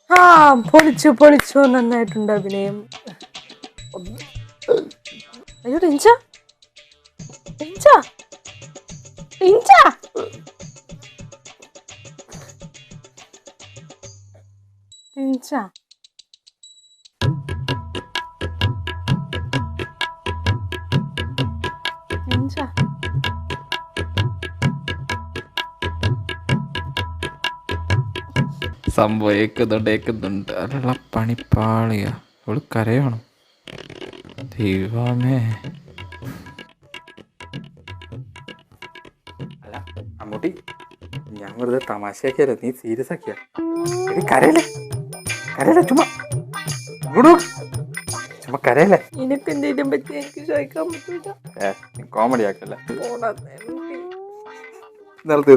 ആ പൊളിച്ചു നന്നായിട്ടുണ്ട് അഭിനയം. അയ്യോ ടിഞ്ച ടിഞ്ച ടിഞ്ച ടിഞ്ച ടിഞ്ച സംഭവം ഏക്കുന്നുണ്ട് അല്ല പണിപ്പാളിയാ. അവള് കരയണം. ദൈവമേ. അല്ല അമ്മൂട്ടി, ഞാൻ വെറുതെ തമാശയാക്കിയല്ലേ, നീ സീരിയസ് ആക്കിയ? കരയല്ലേ ചുമ്മാ ചുമ്മാ കരയല്ലേ. നിനക്ക് എന്തെങ്കിലും പറ്റി എനിക്ക് ചോദിക്കാൻ പറ്റില്ല. കോമഡി ആക്കല്ലേ. നിർത്തി